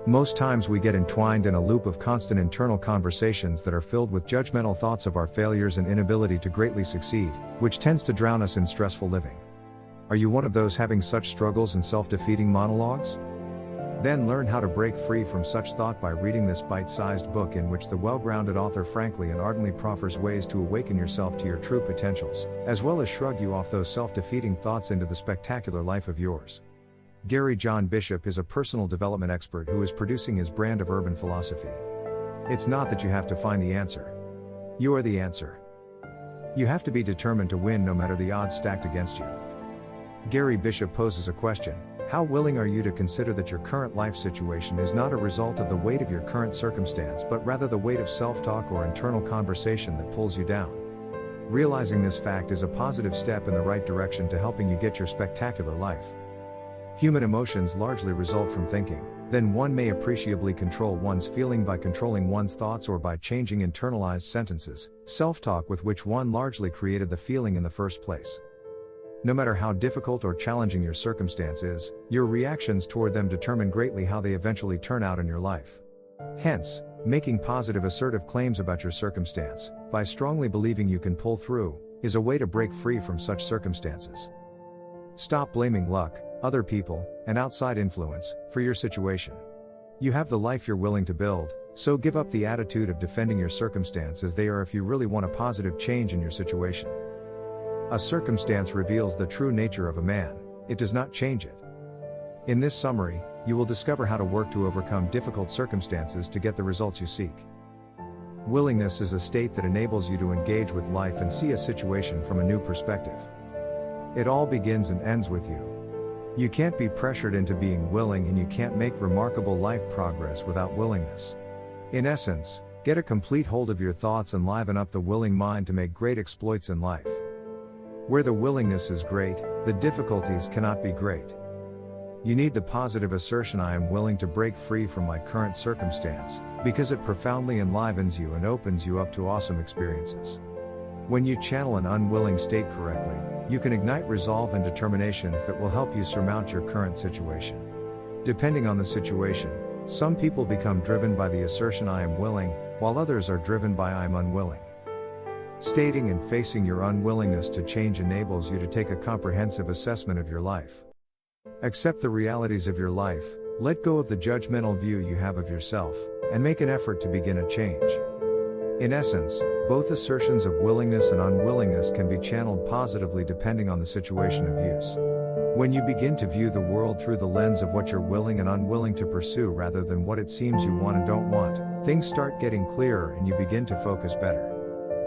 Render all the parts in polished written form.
Most times we get entwined in a loop of constant internal conversations that are filled with judgmental thoughts of our failures and inability to greatly succeed, which tends to drown us in stressful living. Are you one of those having such struggles and self-defeating monologues? Then learn how to break free from such thought by reading this bite-sized book in which the well-grounded author frankly and ardently proffers ways to awaken yourself to your true potentials, as well as shrug you off those self-defeating thoughts into the spectacular life of yours. Gary John Bishop is a personal development expert who is producing his brand of urban philosophy. It's not that you have to find the answer. You are the answer. You have to be determined to win no matter the odds stacked against you. Gary Bishop poses a question: how willing are you to consider that your current life situation is not a result of the weight of your current circumstance but rather the weight of self-talk or internal conversation that pulls you down? Realizing this fact is a positive step in the right direction to helping you get your spectacular life. Human emotions largely result from thinking. Then one may appreciably control one's feeling by controlling one's thoughts or by changing internalized sentences, self-talk with which one largely created the feeling in the first place. No matter how difficult or challenging your circumstance is, your reactions toward them determine greatly how they eventually turn out in your life. Hence, making positive assertive claims about your circumstance, by strongly believing you can pull through, is a way to break free from such circumstances. Stop blaming luck, other people, and outside influence, for your situation. You have the life you're willing to build, so give up the attitude of defending your circumstance as they are if you really want a positive change in your situation. A circumstance reveals the true nature of a man, it does not change it. In this summary, you will discover how to work to overcome difficult circumstances to get the results you seek. Willingness is a state that enables you to engage with life and see a situation from a new perspective. It all begins and ends with you. You can't be pressured into being willing, and you can't make remarkable life progress without willingness. In essence, get a complete hold of your thoughts and liven up the willing mind to make great exploits in life. Where the willingness is great, the difficulties cannot be great. You need the positive assertion "I am willing to break free from my current circumstance," because it profoundly enlivens you and opens you up to awesome experiences. When you channel an unwilling state correctly, you can ignite resolve and determinations that will help you surmount your current situation. Depending on the situation, some people become driven by the assertion "I am willing," while others are driven by "I am unwilling." Stating and facing your unwillingness to change enables you to take a comprehensive assessment of your life. Accept the realities of your life, let go of the judgmental view you have of yourself, and make an effort to begin a change. In essence, both assertions of willingness and unwillingness can be channeled positively depending on the situation of use. When you begin to view the world through the lens of what you're willing and unwilling to pursue rather than what it seems you want and don't want, things start getting clearer and you begin to focus better.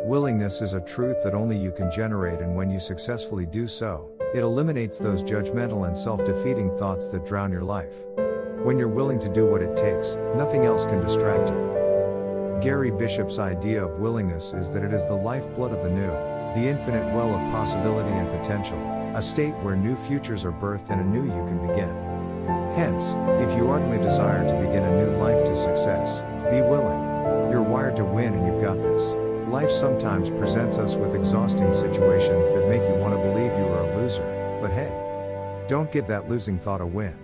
Willingness is a truth that only you can generate, and when you successfully do so, it eliminates those judgmental and self-defeating thoughts that drown your life. When you're willing to do what it takes, nothing else can distract you. Gary Bishop's idea of willingness is that it is the lifeblood of the new, the infinite well of possibility and potential, a state where new futures are birthed and anew you can begin. Hence, if you ardently desire to begin a new life to success, be willing. You're wired to win and you've got this. Life sometimes presents us with exhausting situations that make you want to believe you are a loser, but hey, don't give that losing thought a win.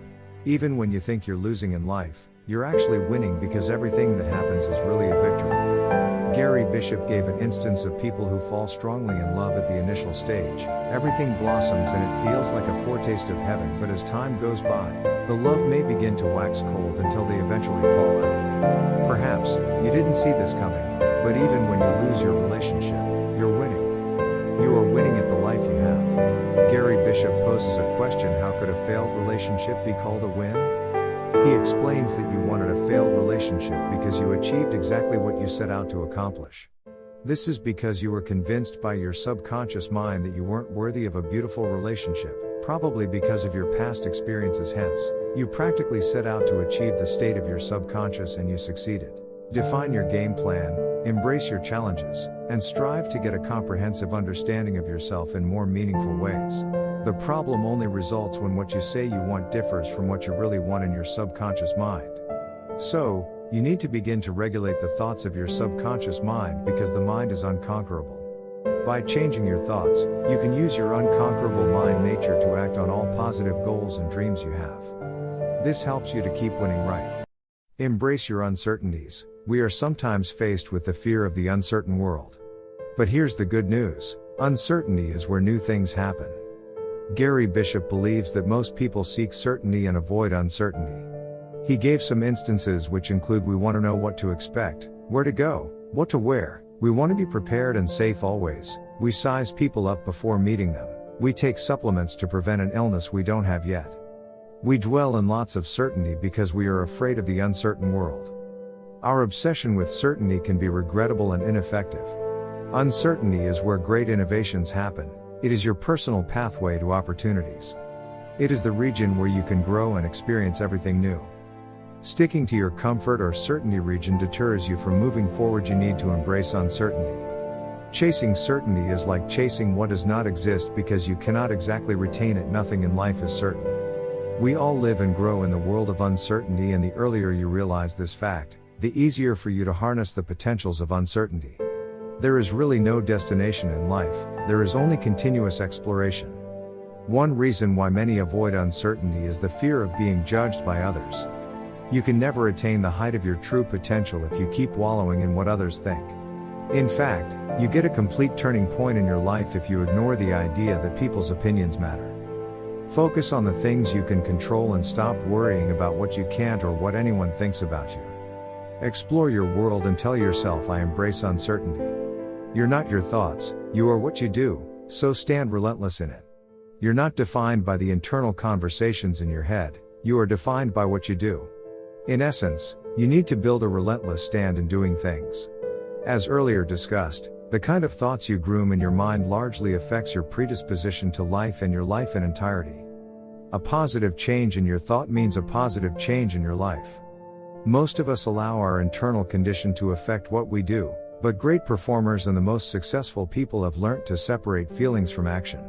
Even when you think you're losing in life, you're actually winning, because everything that happens is really a victory. Gary Bishop gave an instance of people who fall strongly in love at the initial stage. Everything blossoms and it feels like a foretaste of heaven, but as time goes by, the love may begin to wax cold until they eventually fall out. Perhaps, you didn't see this coming, but even when you lose your relationship, you're winning. You are winning at the life you have. Gary Bishop poses a question: how could a failed relationship be called a win? He explains that you wanted a failed relationship because you achieved exactly what you set out to accomplish. This is because you were convinced by your subconscious mind that you weren't worthy of a beautiful relationship, probably because of your past experiences. Hence, you practically set out to achieve the state of your subconscious and you succeeded. Define your game plan, embrace your challenges, and strive to get a comprehensive understanding of yourself in more meaningful ways. The problem only results when what you say you want differs from what you really want in your subconscious mind. So, you need to begin to regulate the thoughts of your subconscious mind, because the mind is unconquerable. By changing your thoughts, you can use your unconquerable mind nature to act on all positive goals and dreams you have. This helps you to keep winning right. Embrace your uncertainties. We are sometimes faced with the fear of the uncertain world. But here's the good news. Uncertainty is where new things happen. Gary Bishop believes that most people seek certainty and avoid uncertainty. He gave some instances which include: we want to know what to expect, where to go, what to wear, we want to be prepared and safe always, we size people up before meeting them, we take supplements to prevent an illness we don't have yet. We dwell in lots of certainty because we are afraid of the uncertain world. Our obsession with certainty can be regrettable and ineffective. Uncertainty is where great innovations happen. It is your personal pathway to opportunities. It is the region where you can grow and experience everything new. Sticking to your comfort or certainty region deters you from moving forward. You need to embrace uncertainty. Chasing certainty is like chasing what does not exist because you cannot exactly retain it. Nothing in life is certain. We all live and grow in the world of uncertainty, and the earlier you realize this fact, the easier for you to harness the potentials of uncertainty. There is really no destination in life, there is only continuous exploration. One reason why many avoid uncertainty is the fear of being judged by others. You can never attain the height of your true potential if you keep wallowing in what others think. In fact, you get a complete turning point in your life if you ignore the idea that people's opinions matter. Focus on the things you can control and stop worrying about what you can't or what anyone thinks about you. Explore your world and tell yourself, I embrace uncertainty. You're not your thoughts, you are what you do, so stand relentless in it. You're not defined by the internal conversations in your head, you are defined by what you do. In essence, you need to build a relentless stand in doing things. As earlier discussed, the kind of thoughts you groom in your mind largely affects your predisposition to life and your life in entirety. A positive change in your thought means a positive change in your life. Most of us allow our internal condition to affect what we do, but great performers and the most successful people have learnt to separate feelings from action.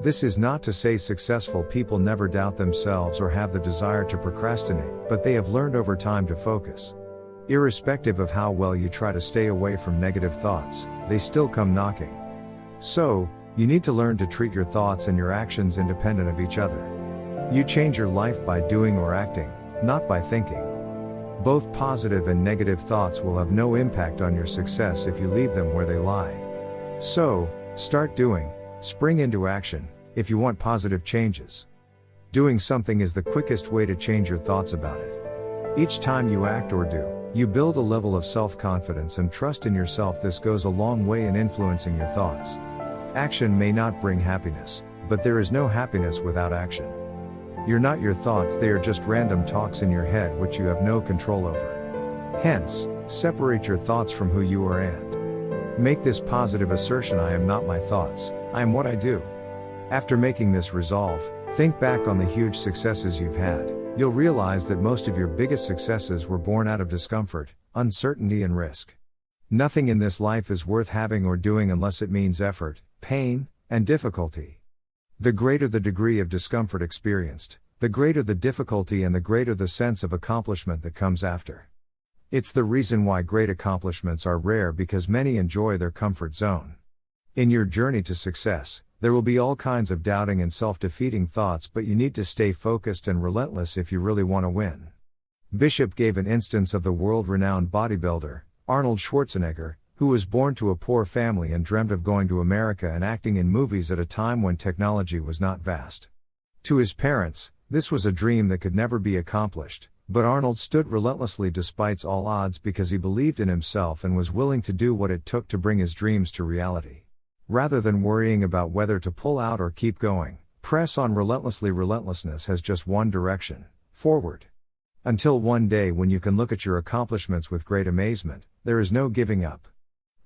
This is not to say successful people never doubt themselves or have the desire to procrastinate, but they have learned over time to focus. Irrespective of how well you try to stay away from negative thoughts, they still come knocking. So, you need to learn to treat your thoughts and your actions independent of each other. You change your life by doing or acting, not by thinking. Both positive and negative thoughts will have no impact on your success if you leave them where they lie. So, start doing, spring into action, if you want positive changes. Doing something is the quickest way to change your thoughts about it. Each time you act or do, you build a level of self-confidence and trust in yourself. This goes a long way in influencing your thoughts. Action may not bring happiness, but there is no happiness without action. You're not your thoughts, they are just random talks in your head which you have no control over. Hence, separate your thoughts from who you are and make this positive assertion: I am not my thoughts, I am what I do. After making this resolve, think back on the huge successes you've had. You'll realize that most of your biggest successes were born out of discomfort, uncertainty and risk. Nothing in this life is worth having or doing unless it means effort, pain, and difficulty. The greater the degree of discomfort experienced, the greater the difficulty and the greater the sense of accomplishment that comes after. It's the reason why great accomplishments are rare, because many enjoy their comfort zone. In your journey to success, there will be all kinds of doubting and self-defeating thoughts, but you need to stay focused and relentless if you really want to win. Bishop gave an instance of the world-renowned bodybuilder, Arnold Schwarzenegger, who was born to a poor family and dreamt of going to America and acting in movies at a time when technology was not vast. To his parents, this was a dream that could never be accomplished, but Arnold stood relentlessly despite all odds because he believed in himself and was willing to do what it took to bring his dreams to reality. Rather than worrying about whether to pull out or keep going, press on relentlessly. Relentlessness has just one direction: forward. Until one day when you can look at your accomplishments with great amazement, there is no giving up.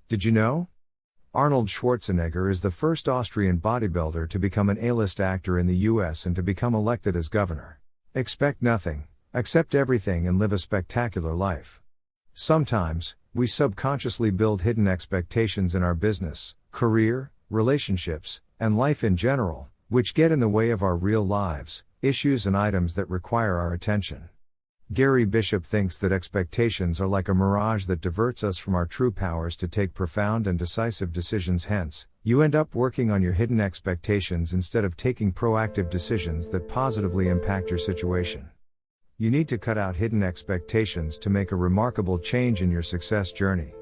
Did you know? Arnold Schwarzenegger is the first Austrian bodybuilder to become an A-list actor in the US and to become elected as governor. Expect nothing, accept everything, and live a spectacular life. Sometimes, we subconsciously build hidden expectations in our business, career, relationships, and life in general, which get in the way of our real lives, issues and items that require our attention. Gary Bishop thinks that expectations are like a mirage that diverts us from our true powers to take profound and decisive decisions. Hence, you end up working on your hidden expectations instead of taking proactive decisions that positively impact your situation. You need to cut out hidden expectations to make a remarkable change in your success journey.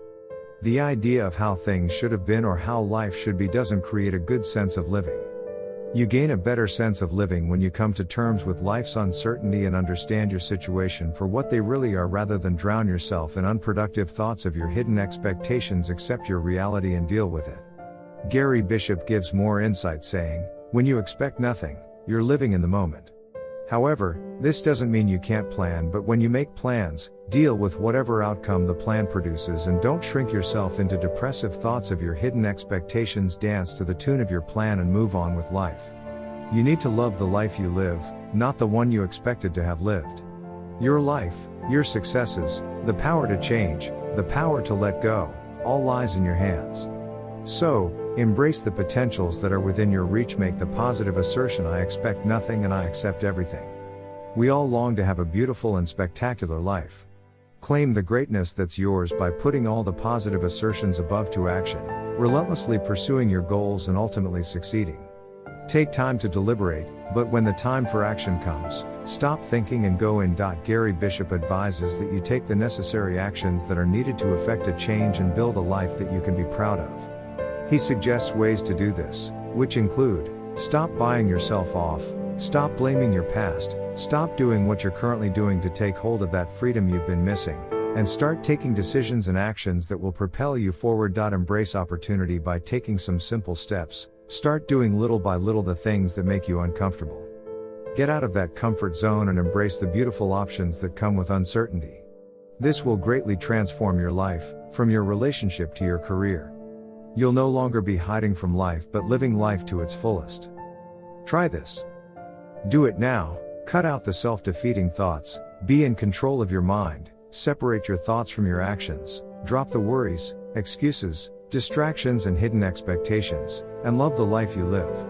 The idea of how things should have been or how life should be doesn't create a good sense of living. You gain a better sense of living when you come to terms with life's uncertainty and understand your situation for what they really are rather than drown yourself in unproductive thoughts of your hidden expectations. Accept your reality and deal with it. Gary Bishop gives more insight saying, "When you expect nothing, you're living in the moment." However, this doesn't mean you can't plan, but when you make plans, deal with whatever outcome the plan produces and don't shrink yourself into depressive thoughts of your hidden expectations. Dance to the tune of your plan and move on with life. You need to love the life you live, not the one you expected to have lived. Your life, your successes, the power to change, the power to let go, all lies in your hands. So, embrace the potentials that are within your reach. Make the positive assertion, "I expect nothing and I accept everything." We all long to have a beautiful and spectacular life. Claim the greatness that's yours by putting all the positive assertions above to action, relentlessly pursuing your goals and ultimately succeeding. Take time to deliberate, but when the time for action comes, stop thinking and go in. Gary Bishop advises that you take the necessary actions that are needed to effect a change and build a life that you can be proud of. He suggests ways to do this, which include: stop buying yourself off, stop blaming your past, stop doing what you're currently doing to take hold of that freedom you've been missing, and start taking decisions and actions that will propel you forward. Embrace opportunity by taking some simple steps. Start doing little by little the things that make you uncomfortable. Get out of that comfort zone and embrace the beautiful options that come with uncertainty. This will greatly transform your life, from your relationship to your career. You'll no longer be hiding from life but living life to its fullest. Try this. Do it now. Cut out the self-defeating thoughts, be in control of your mind, separate your thoughts from your actions, drop the worries, excuses, distractions and hidden expectations, and love the life you live.